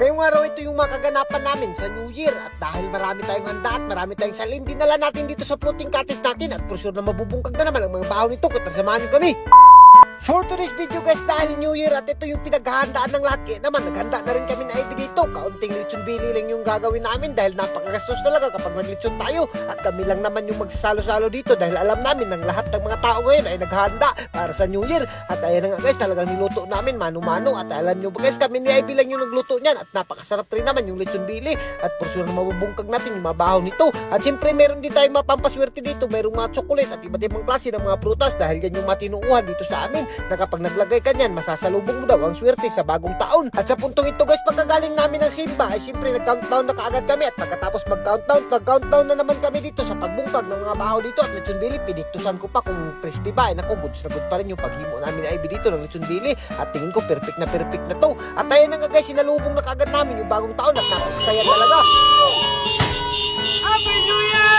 Ngayong araw ito yung mga kaganapan namin sa New Year at dahil marami tayong handa at marami tayong salin, dinala natin dito sa floating cottage natin at for sure na mabubungkag na naman ang mga bahaw nito kung samahan niyo kami. For today's video guys, dahil New Year at ito yung pinaghahandaan ng lahat, kaya naman naghanda na rin kami na IB dito. Kaunting lechon bili lang yung gagawin namin dahil napakagastos talaga kapag naglechon tayo at kami lang naman yung magsasalo-salo dito dahil alam namin ng lahat ng mga tao ngayon ay naghahanda para sa New Year. At ayan nga guys, talagang niluto namin mano-mano at alam nyo ba guys, kami ni IB lang yung nagluto niyan at napakasarap rin naman yung lechon bili at for sure na mabubungkag natin yung mabahaw nito. At siyempre meron din tayong mapampaswerte dito, mayroong mga chocolate at iba't ibang klase ng mga prutas dahil yan yung matinuuhan dito sa amin na kapag naglagay ka niyan, masasalubong mo daw ang swerte sa bagong taon. At sa puntong ito guys, pagkagaling namin ng simba ay siyempre nag-countdown na kaagad kami at pagkatapos mag-countdown na naman kami dito sa pagbungkag ng mga bahaw dito at lechon bili. Piniktusan ko pa kung crispy ba, ay naku, goods na good pa rin yung paghimo namin na IB dito ng lechon bili at tingin ko perfect na to. At ayan na nga guys, sinalubong na kaagad namin yung bagong taon at napakasaya talaga. Happy New Year!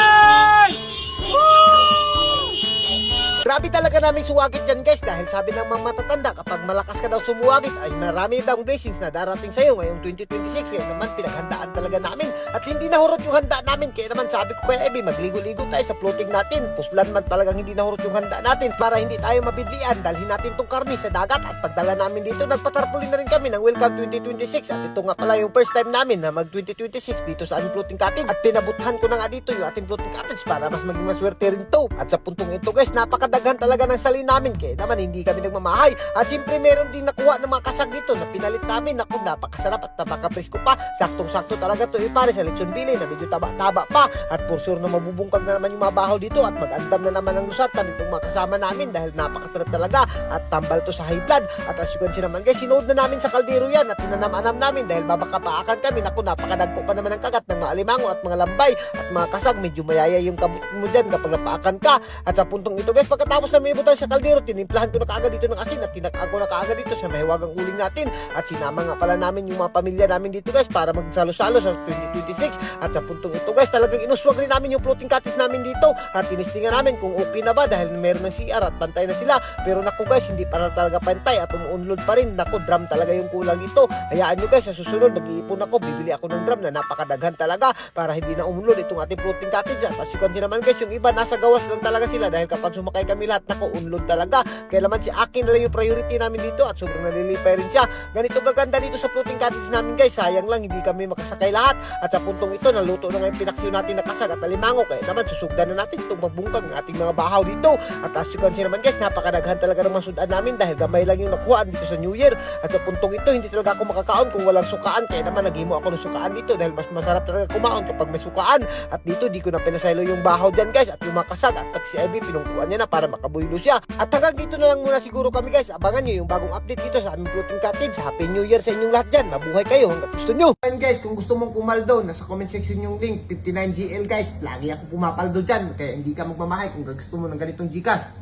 Grabe talaga namin suwagit yan guys dahil sabi ng mga matatanda kapag malakas ka daw sumuwagit ay marami daw blessings na darating sa'yo ngayong 2026. Kaya naman pinaghandaan talaga namin at hindi nahurot yung handa namin. Kaya naman sabi ko kay Ebe, magligo-ligo tayo sa floating natin. Puslan man talagang hindi nahurot yung handa natin para hindi tayo mabidlian. Dalhin natin tong karni sa dagat at pagdala namin dito nagpatarpulin na rin kami ng Welcome 2026. At ito nga pala yung first time namin na mag 2026 dito sa aming floating cottage at pinabutahan ko na nga dito yung ating floating cottage para mas maging maswerte rin to. At sa puntong ito guys, napakadaghan talaga ng salin namin kaya naman hindi kami nagmamahay. At siyempre meron din nakuha ng mga kasag dito na pinalit namin. Naku, napakasarap at napakapresko pa. Saktong-sakto talaga to pare sa lechon bili na medyo taba-taba pa. At for sure na mabubungkag na naman yung mga bahaw dito at mag-andam na naman ang lusatan itong mga kasama namin dahil napakasarap talaga at tambal to sa high blood. At as you can see naman guys, sinood na namin sa kaldero yan at tinanam-anam namin dahil babaka-paakan kami. Naku, napakadagko pa naman ang kagat ng mga alimango at mga lambay at mga kasag. Medyo mayaya yung kabut mo dyan kapag napaakan ka. At sa puntong ito guys, pagkatapos namin ibutan sa kaldero, tinimplahan ko na kaagad dito ng asin at tinakag ko na kaagad dito sa mahiwagang uling natin. At sinama nga pala namin yung mga pamilya namin dito guys para magsalo-salo sa 2026. At sa puntong ito guys, talagang inuswag rin namin yung floating cottage namin dito at tinistingan namin kung okay na ba dahil meron ng CR at pantay na sila. Pero naku guys, hindi pa talaga pantay at umuunlod pa rin. Naku, drum talaga yung kulang dito. Hayaan nyo guys, sa susunod mag-iipon ako, bibili ako ng drum na napakadaghan talaga para hindi na umunlod itong ating floating cottage. At as you can see naman guys, yung iba nasa gawas lang talaga sila dahil kapag sumakay kami lahat, naku, unlod talaga. Kaya naman si akin na lang yung priority namin dito at sobrang nalilipay rin siya. Ganito gaganda dito sa floating cottage namin guys. Sayang lang hindi kami makasakay lahat. At sa puntong ito, naluto na nga yung pinaksiw natin na kasag at alimango. Kaya naman susugdan na natin itong magbungkag ng ating mga bahaw dito. At as you can see naman guys, napakadaghan talaga ng masudan namin dahil gamay lang yung nakuhaan dito sa New Year. At sa puntong ito, hindi talaga ako makakaon kung walang sukaan. Kaya naman naghimo ako ng sukaan dito dahil mas masarap talaga kumaon kapag may sukaan. At dito, di ko na pinasaylo yung bahaw dyan guys at yung mga kasag at pati si Ivy, pinungkuan niya na para makabuylo siya. At hanggang dito na lang muna siguro kami guys. Abangan nyo yung bagong update dito sa aming floating cottage. Happy New Year sa inyong lahat dyan. Mabuhay kayo hanggang gusto nyo. And guys, kung gusto mong pumaldo, nasa comment section yung link, 59GL guys. Lagi ako pumapaldo dyan. Kaya hindi ka magmamahay kung gusto mo ng ganitong Gcash.